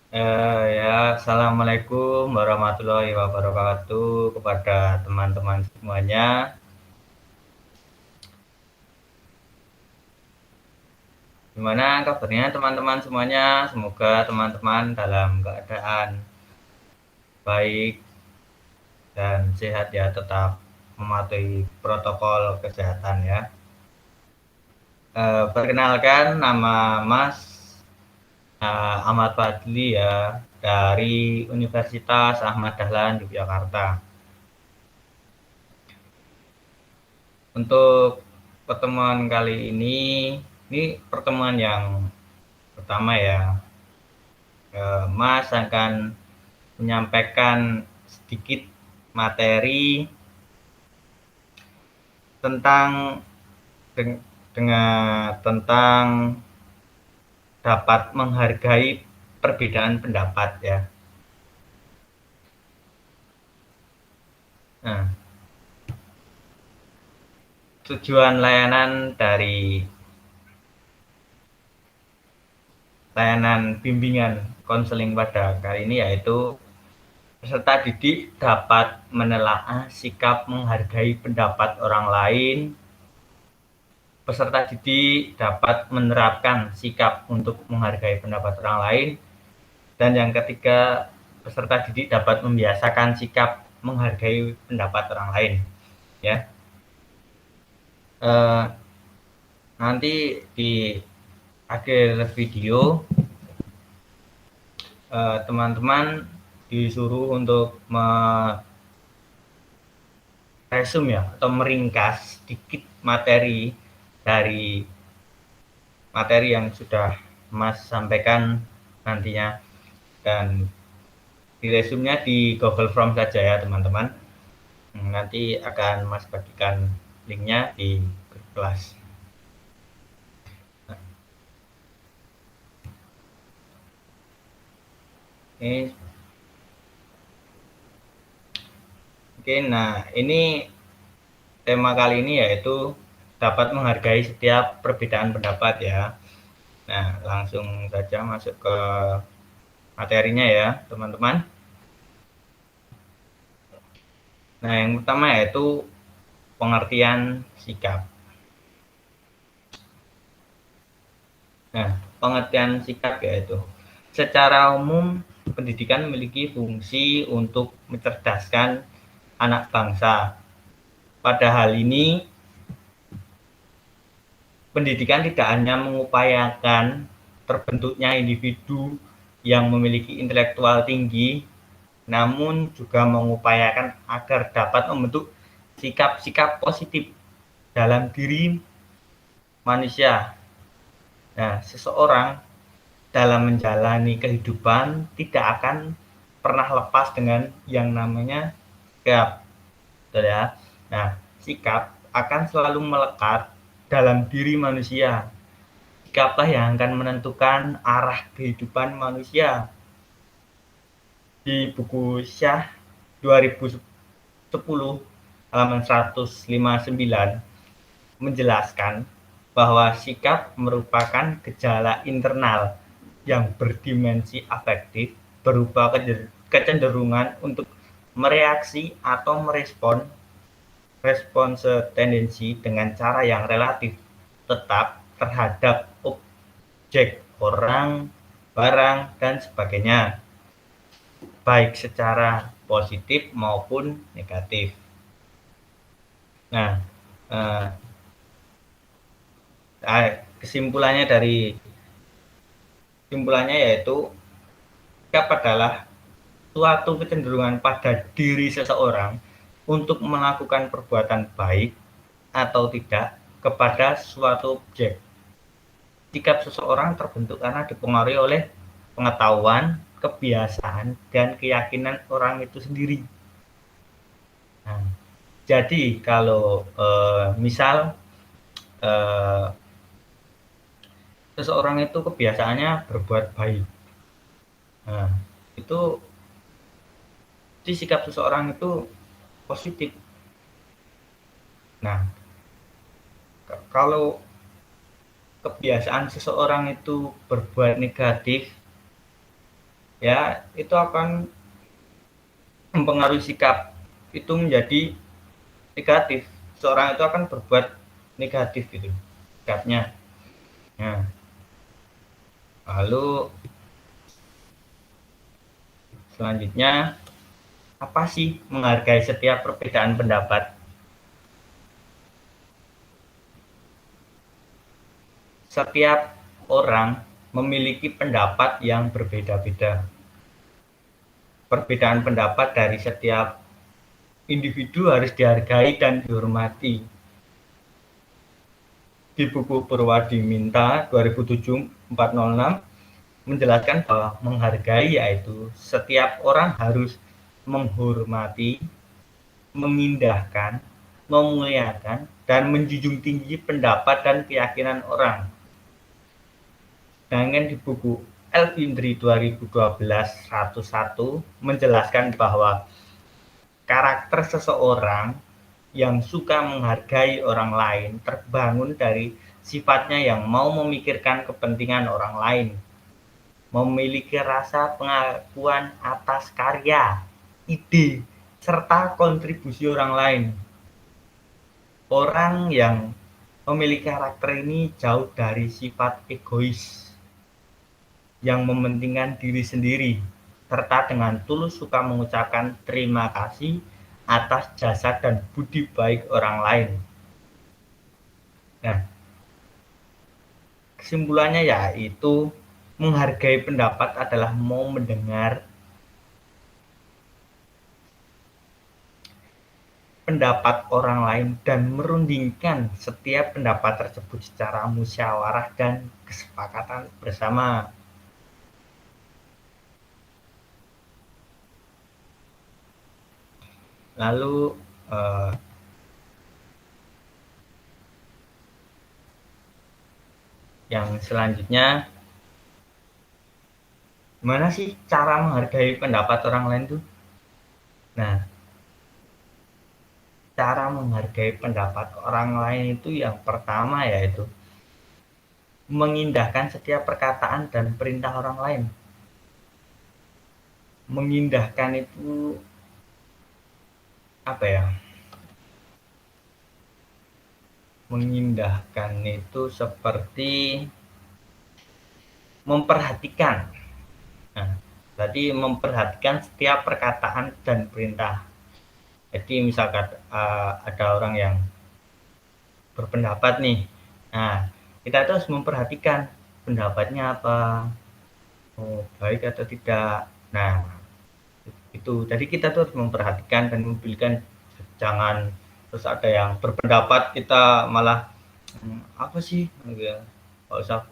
Ya, assalamualaikum warahmatullahi wabarakatuh kepada teman-teman semuanya. Gimana kabarnya teman-teman semuanya? Semoga teman-teman dalam keadaan baik dan sehat ya, tetap mematuhi protokol kesehatan ya. Perkenalkan nama Mas Ahmad Fadli ya, dari Universitas Ahmad Dahlan Yogyakarta. Untuk pertemuan kali ini pertemuan yang pertama ya. Mas akan menyampaikan sedikit materi tentang tentang dapat menghargai perbedaan pendapat ya. Nah, tujuan layanan bimbingan konseling pada kali ini yaitu peserta didik dapat menelaah sikap menghargai pendapat orang lain. Peserta didik dapat menerapkan sikap untuk menghargai pendapat orang lain. Dan yang ketiga, peserta didik dapat membiasakan sikap menghargai pendapat orang lain. Ya, eh, nanti di akhir video teman-teman disuruh untuk meresum ya atau meringkas sedikit materi dari materi yang sudah Mas sampaikan nantinya, dan di resumnya di Google Form saja ya teman-teman. Nanti akan Mas bagikan linknya di grup kelas. Ini oke, nah ini tema kali ini yaitu dapat menghargai setiap perbedaan pendapat ya. Nah, langsung saja masuk ke materinya ya teman-teman. Nah, yang pertama yaitu pengertian sikap. Nah, pengertian sikap yaitu secara umum pendidikan memiliki fungsi untuk mencerdaskan anak bangsa. Pada hal ini, pendidikan tidak hanya mengupayakan terbentuknya individu yang memiliki intelektual tinggi, namun juga mengupayakan agar dapat membentuk sikap-sikap positif dalam diri manusia. Nah, seseorang dalam menjalani kehidupan tidak akan pernah lepas dengan yang namanya sikap. Betul ya? Nah, sikap akan selalu melekat dalam diri manusia. Sikaplah yang akan menentukan arah kehidupan manusia. Di buku Syah 2010 halaman 159 menjelaskan bahwa sikap merupakan gejala internal yang berdimensi afektif berupa kecenderungan untuk mereaksi atau merespon response tendensi dengan cara yang relatif tetap terhadap objek, orang, barang, dan sebagainya, baik secara positif maupun negatif. Nah, eh, kesimpulannya yaitu sikap adalah suatu kecenderungan pada diri seseorang untuk melakukan perbuatan baik atau tidak kepada suatu objek. Sikap seseorang terbentuk karena dipengaruhi oleh pengetahuan, kebiasaan, dan keyakinan orang itu sendiri. Nah, jadi kalau misal eh, seseorang itu kebiasaannya berbuat baik, nah, itu sikap seseorang itu positif. Nah, kalau kebiasaan seseorang itu berbuat negatif, ya itu akan mempengaruhi sikap itu menjadi negatif. Seorang itu akan berbuat negatif gitu sikapnya. Nah, lalu selanjutnya, apa sih menghargai setiap perbedaan pendapat? Setiap orang memiliki pendapat yang berbeda-beda. Perbedaan pendapat dari setiap individu harus dihargai dan dihormati. Di buku Purwadiminta 2007-406 menjelaskan bahwa menghargai yaitu setiap orang harus menghormati, mengindahkan, memuliakan, dan menjunjung tinggi pendapat dan keyakinan orang. Sedangkan di buku Elvindri 2012-101 menjelaskan bahwa karakter seseorang yang suka menghargai orang lain terbangun dari sifatnya yang mau memikirkan kepentingan orang lain, memiliki rasa pengakuan atas karya, ide, serta kontribusi orang lain. Orang yang memiliki karakter ini jauh dari sifat egois yang mementingkan diri sendiri, serta dengan tulus suka mengucapkan terima kasih atas jasa dan budi baik orang lain. Nah, kesimpulannya yaitu menghargai pendapat adalah mau mendengar pendapat orang lain dan merundingkan setiap pendapat tersebut secara musyawarah dan kesepakatan bersama. Lalu yang selanjutnya, gimana sih cara menghargai pendapat orang lain tuh? Nah, cara menghargai pendapat orang lain itu yang pertama yaitu mengindahkan setiap perkataan dan perintah orang lain. Mengindahkan itu apa ya? Mengindahkan itu seperti memperhatikan. Nah, berarti memperhatikan setiap perkataan dan perintah. Jadi misalkan ada orang yang berpendapat nih, nah kita terus memperhatikan pendapatnya apa, baik atau tidak. Nah itu, jadi kita tuh harus memperhatikan dan memilihkan, jangan terus ada yang berpendapat kita malah apa sih gitu ya, nggak usah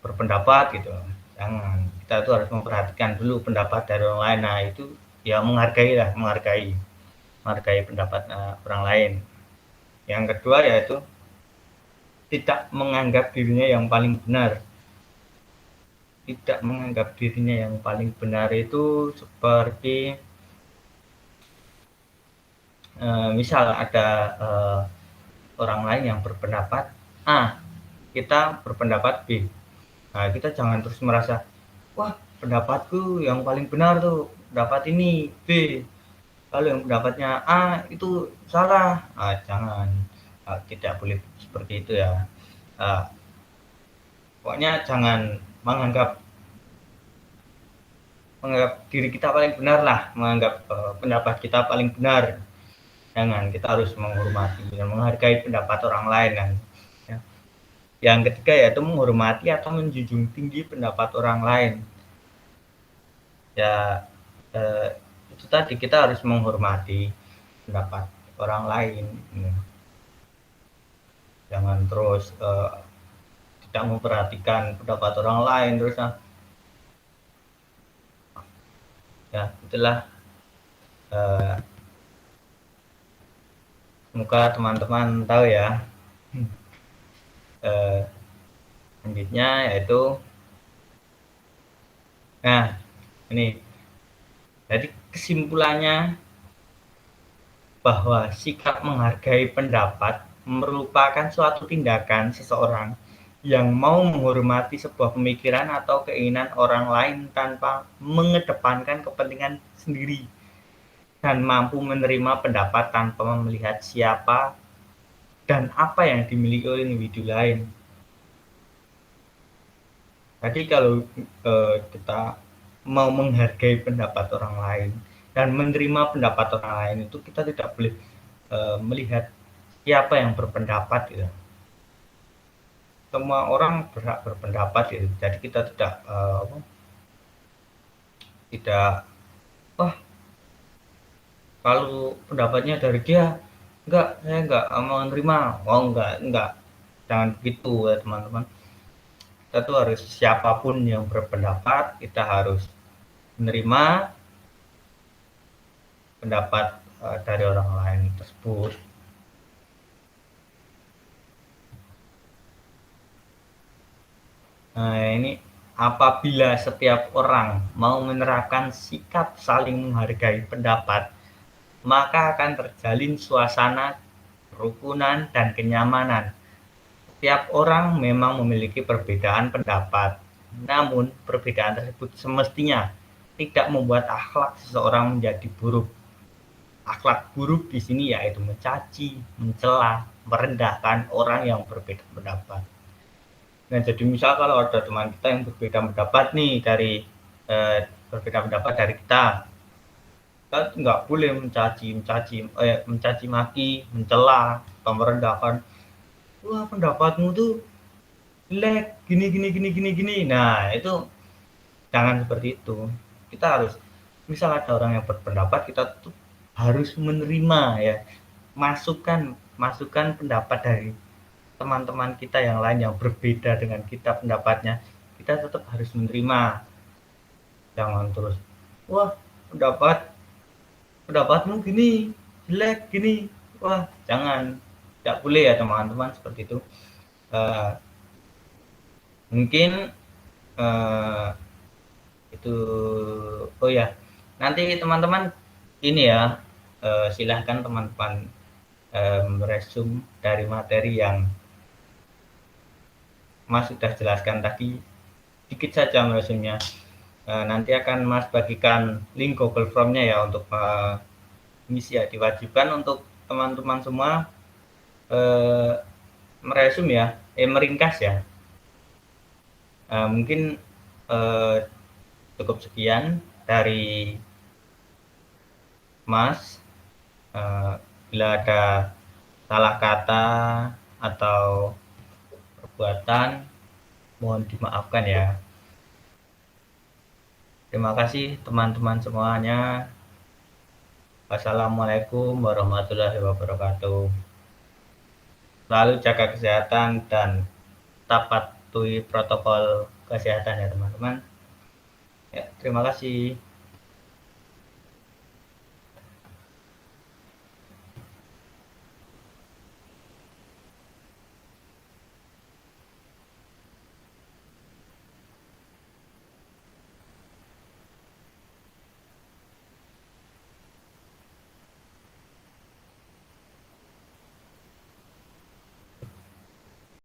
berpendapat gitu, jangan. Kita tuh harus memperhatikan dulu pendapat dari orang lain. Nah itu ya menghargai lah, menghargai pendapat orang lain. Yang kedua yaitu tidak menganggap dirinya yang paling benar. Tidak menganggap dirinya yang paling benar itu seperti misal ada orang lain yang berpendapat A, kita berpendapat B. Nah, kita jangan terus merasa, wah pendapatku yang paling benar tuh pendapat ini B, kalau yang pendapatnya A itu salah. Nah, jangan, tidak boleh seperti itu ya. Pokoknya jangan menganggap diri kita paling benar lah, menganggap pendapat kita paling benar. Jangan, kita harus menghormati dan menghargai pendapat orang lain kan. Ya. Yang ketiga yaitu menghormati atau menjunjung tinggi pendapat orang lain. Ya itu tadi, kita harus menghormati pendapat orang lain. Jangan terus tidak memperhatikan pendapat orang lain terus. Ya itulah. Semoga teman-teman tahu ya. Selanjutnya yaitu, nah ini, jadi kesimpulannya bahwa sikap menghargai pendapat merupakan suatu tindakan seseorang yang mau menghormati sebuah pemikiran atau keinginan orang lain tanpa mengedepankan kepentingan sendiri dan mampu menerima pendapat tanpa melihat siapa dan apa yang dimiliki oleh individu lain. Jadi kalau kita mau menghargai pendapat orang lain dan menerima pendapat orang lain itu kita tidak boleh melihat siapa yang berpendapat gitu. Semua orang berhak berpendapat gitu. Jadi kita tidak wah kalau pendapatnya dari dia enggak saya enggak mau menerima. Oh enggak. Jangan begitu ya teman-teman. Kita tuh harus siapapun yang berpendapat kita harus menerima pendapat dari orang lain tersebut. Nah, ini apabila setiap orang mau menerapkan sikap saling menghargai pendapat, maka akan terjalin suasana kerukunan dan kenyamanan. Setiap orang memang memiliki perbedaan pendapat, namun perbedaan tersebut semestinya tidak membuat akhlak seseorang menjadi buruk. Akhlak buruk di sini yaitu mencaci, mencela, merendahkan orang yang berbeda pendapat. Nah, jadi misal kalau ada teman kita yang berbeda pendapat nih dari berbeda pendapat dari kita nggak boleh mencaci maki, mencela, atau merendahkan. Wah pendapatmu tuh jelek, gini gini gini gini gini. Nah itu jangan seperti itu. Kita harus, misal ada orang yang berpendapat, kita tuh harus menerima ya, masukan pendapat dari teman-teman kita yang lain yang berbeda dengan kita pendapatnya, kita tetap harus menerima. Jangan terus wah pendapat pendapatmu gini jelek gini, wah jangan, tidak boleh ya teman-teman seperti itu. uh, Mungkin uh, itu, oh ya nanti teman-teman ini ya, silahkan teman-teman meresum dari materi yang Mas sudah jelaskan tadi, sedikit saja meresumnya. Nanti akan Mas bagikan link Google Form-nya ya untuk mengisi ya. Diwajibkan untuk teman-teman semua eh, meresum ya, meringkas ya. Mungkin eh, cukup sekian dari Mas. Bila ada salah kata atau perbuatan mohon dimaafkan ya. Terima kasih teman-teman semuanya. Wassalamualaikum warahmatullahi wabarakatuh. Selalu jaga kesehatan dan tetap patuhi protokol kesehatan ya teman-teman. Ya, terima kasih.